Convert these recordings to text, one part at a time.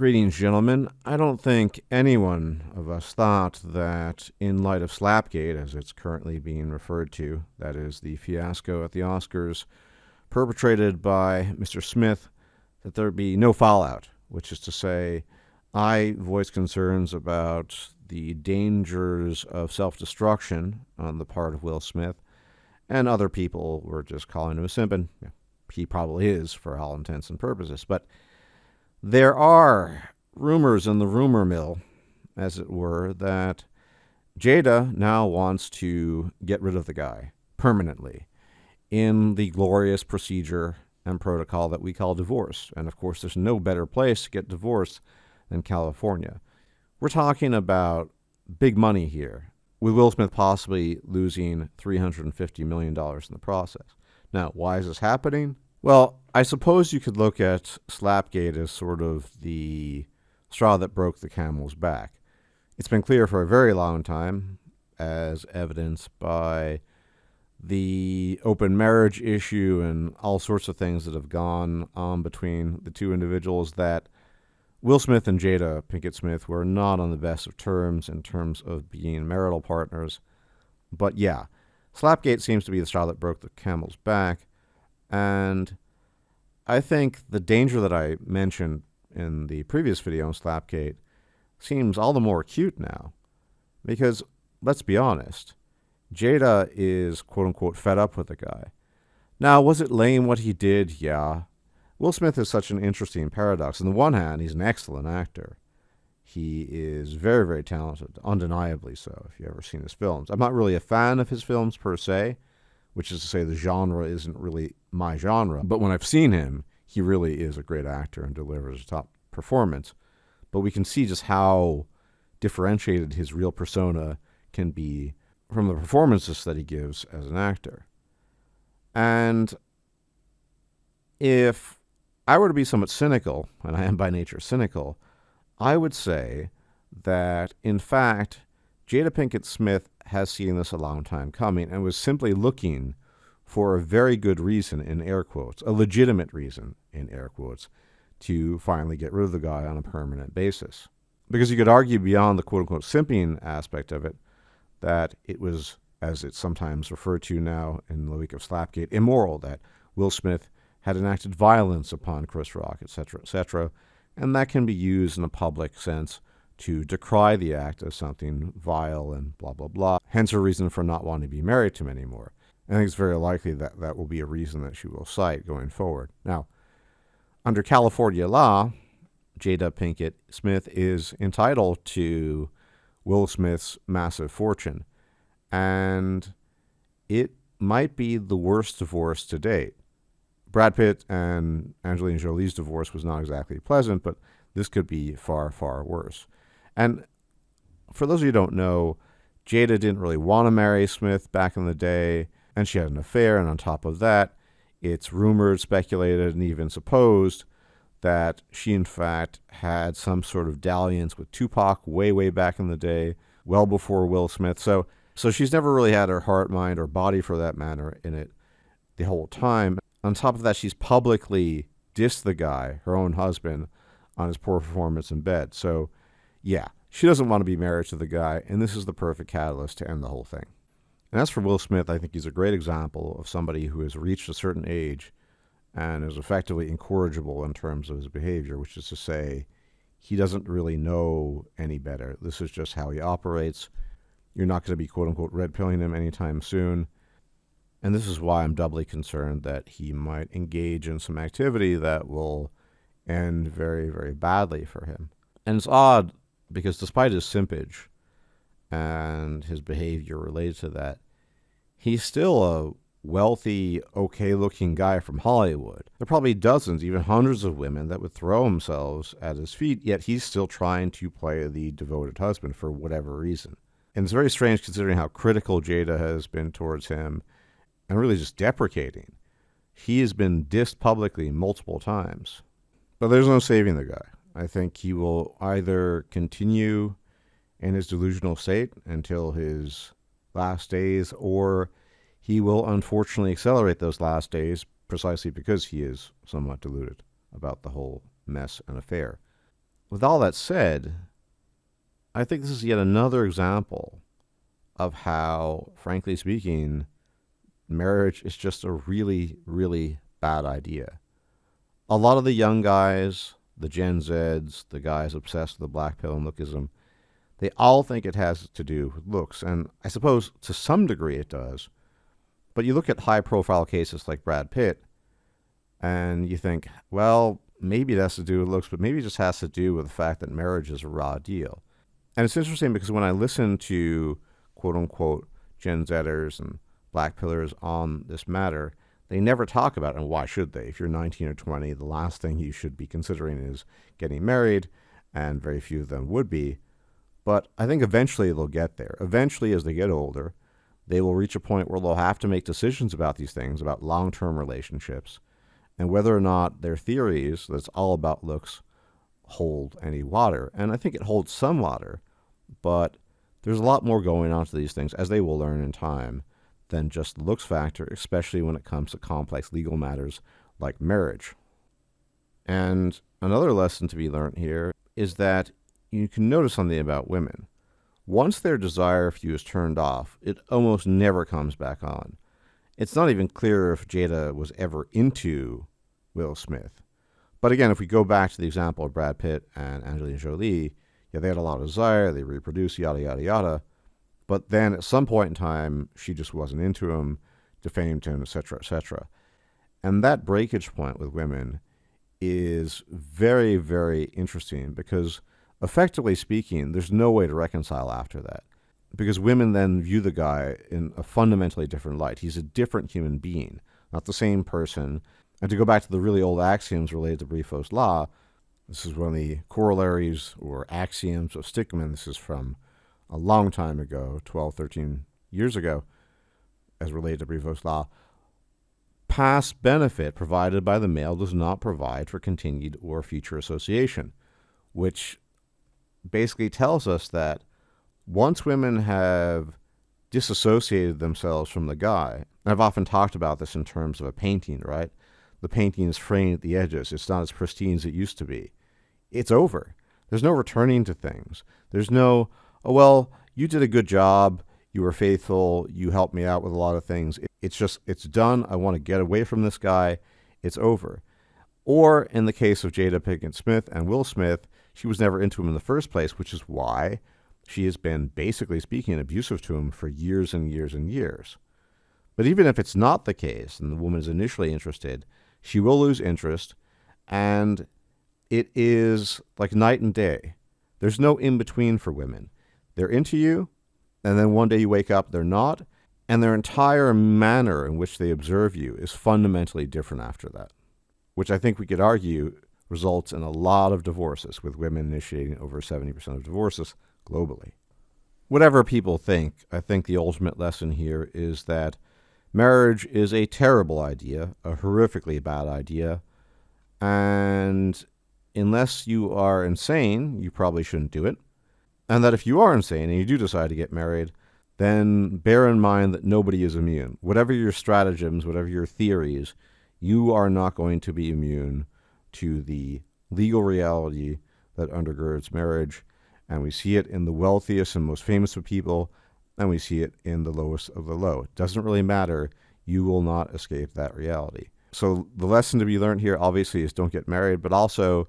Greetings, gentlemen. I don't think any one of us thought that in light of Slapgate, as it's currently being referred to, that is the fiasco at the Oscars perpetrated by Mr. Smith, that there'd be no fallout, which is to say, I voiced concerns about the dangers of self-destruction on the part of Will Smith, and other people were just calling him a simp, and he probably is for all intents and purposes. But there are rumors in the rumor mill, as it were, that Jada now wants to get rid of the guy permanently in the glorious procedure and protocol that we call divorce. And of course, there's no better place to get divorced than California. We're talking about big money here, with Will Smith possibly losing $350 million in the process. Now, why is this happening? Well, I suppose you could look at Slapgate as sort of the straw that broke the camel's back. It's been clear for a very long time, as evidenced by the open marriage issue and all sorts of things that have gone on between the two individuals, that Will Smith and Jada Pinkett Smith were not on the best of terms in terms of being marital partners. But yeah, Slapgate seems to be the straw that broke the camel's back. And I think the danger that I mentioned in the previous video on Slapgate seems all the more acute now. Because, let's be honest, Jada is quote-unquote fed up with the guy. Now, was it lame what he did? Yeah. Will Smith is such an interesting paradox. On the one hand, he's an excellent actor. He is very, very talented, undeniably so, if you've ever seen his films. I'm not really a fan of his films per se, which is to say the genre isn't really my genre. But when I've seen him, he really is a great actor and delivers a top performance. But we can see just how differentiated his real persona can be from the performances that he gives as an actor. And if I were to be somewhat cynical, and I am by nature cynical, I would say that, in fact, Jada Pinkett Smith has seen this a long time coming and was simply looking for a very good reason, in air quotes, a legitimate reason, in air quotes, to finally get rid of the guy on a permanent basis. Because you could argue beyond the quote-unquote simping aspect of it, that it was, as it's sometimes referred to now in the week of Slapgate, immoral, that Will Smith had enacted violence upon Chris Rock, etc., and that can be used in a public sense to decry the act as something vile and blah, blah, blah, hence a reason for not wanting to be married to him anymore. I think it's very likely that that will be a reason that she will cite going forward. Now, under California law, Jada Pinkett Smith is entitled to Will Smith's massive fortune, and it might be the worst divorce to date. Brad Pitt and Angelina Jolie's divorce was not exactly pleasant, but this could be far, far worse. And for those of you who don't know, Jada didn't really want to marry Smith back in the day, and she had an affair, and on top of that, it's rumored, speculated, and even supposed that she, in fact, had some sort of dalliance with Tupac way, way back in the day, well before Will Smith. So she's never really had her heart, mind, or body, for that matter, in it the whole time. On top of that, she's publicly dissed the guy, her own husband, on his poor performance in bed. So, yeah, she doesn't want to be married to the guy, and this is the perfect catalyst to end the whole thing. And as for Will Smith, I think he's a great example of somebody who has reached a certain age and is effectively incorrigible in terms of his behavior, which is to say, he doesn't really know any better. This is just how he operates. You're not going to be, quote-unquote, red-pilling him anytime soon. And this is why I'm doubly concerned that he might engage in some activity that will end very, very badly for him. And it's odd because despite his simpage and his behavior related to that, he's still a wealthy, okay-looking guy from Hollywood. There are probably dozens, even hundreds of women that would throw themselves at his feet, yet he's still trying to play the devoted husband for whatever reason. And it's very strange considering how critical Jada has been towards him and really just deprecating. He has been dissed publicly multiple times. But there's no saving the guy. I think he will either continue in his delusional state until his last days, or he will unfortunately accelerate those last days precisely because he is somewhat deluded about the whole mess and affair. with all that said, I think this is yet another example of how, frankly speaking, marriage is just a really, really bad idea. A lot of the young guys, the Gen Zs, the guys obsessed with the black pill and lookism, they all think it has to do with looks. And I suppose to some degree it does. But you look at high profile cases like Brad Pitt, and you think, well, maybe it has to do with looks, but maybe it just has to do with the fact that marriage is a raw deal. And it's interesting because when I listen to quote unquote Gen Zers and black pillars on this matter, they never talk about it. And why should they? If you're 19 or 20, the last thing you should be considering is getting married, and very few of them would be. But I think eventually they'll get there. Eventually, as they get older, they will reach a point where they'll have to make decisions about these things, about long-term relationships, and whether or not their theories that's all about looks hold any water. And I think it holds some water, but there's a lot more going on to these things, as they will learn in time, than just the looks factor, especially when it comes to complex legal matters like marriage. And another lesson to be learned here is that you can notice something about women. Once their desire for you is turned off, it almost never comes back on. It's not even clear if Jada was ever into Will Smith. But again, if we go back to the example of Brad Pitt and Angelina Jolie, yeah, they had a lot of desire, they reproduced, yada, yada, yada. But then at some point in time, she just wasn't into him, defamed him, etc., etc. And that breakage point with women is very, very interesting because, effectively speaking, there's no way to reconcile after that. Because women then view the guy in a fundamentally different light. He's a different human being, not the same person. And to go back to the really old axioms related to Briffault's law, this is one of the corollaries or axioms of Stickman. This is from a long time ago, 12, 13 years ago, as related to Briffault's law. Past benefit provided by the male does not provide for continued or future association, which basically tells us that once women have disassociated themselves from the guy, and I've often talked about this in terms of a painting, right? The painting is fraying at the edges. It's not as pristine as it used to be. It's over. There's no returning to things. There's no, oh, well, you did a good job. You were faithful. You helped me out with a lot of things. It's just, it's done. I want to get away from this guy. It's over. Or in the case of Jada Pinkett Smith and Will Smith, she was never into him in the first place, which is why she has been, basically speaking, abusive to him for years and years and years. But even if it's not the case and the woman is initially interested, she will lose interest, and it is like night and day. There's no in-between for women. They're into you, and then one day you wake up, they're not, and their entire manner in which they observe you is fundamentally different after that, which I think we could argue results in a lot of divorces, with women initiating over 70% of divorces globally. Whatever people think, I think the ultimate lesson here is that marriage is a terrible idea, a horrifically bad idea, and unless you are insane, you probably shouldn't do it. And that if you are insane and you do decide to get married, then bear in mind that nobody is immune. Whatever your stratagems, whatever your theories, you are not going to be immune to the legal reality that undergirds marriage. And we see it in the wealthiest and most famous of people, and we see it in the lowest of the low. It doesn't really matter. You will not escape that reality. So the lesson to be learned here, obviously, is don't get married, but also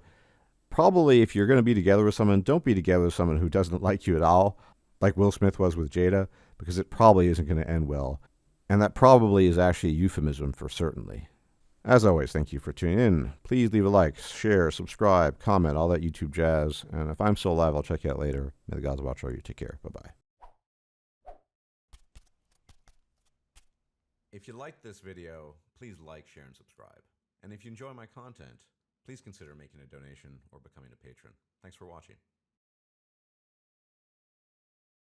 probably if you're going to be together with someone, don't be together with someone who doesn't like you at all, like Will Smith was with Jada, because it probably isn't going to end well. And that probably is actually a euphemism for certainly. As always, thank you for tuning in. Please leave a like, share, subscribe, comment, all that YouTube jazz. And if I'm still alive, I'll check you out later. May the gods watch over you. Take care. Bye-bye. If you liked this video, please like, share, and subscribe. And if you enjoy my content, please consider making a donation or becoming a patron. Thanks for watching.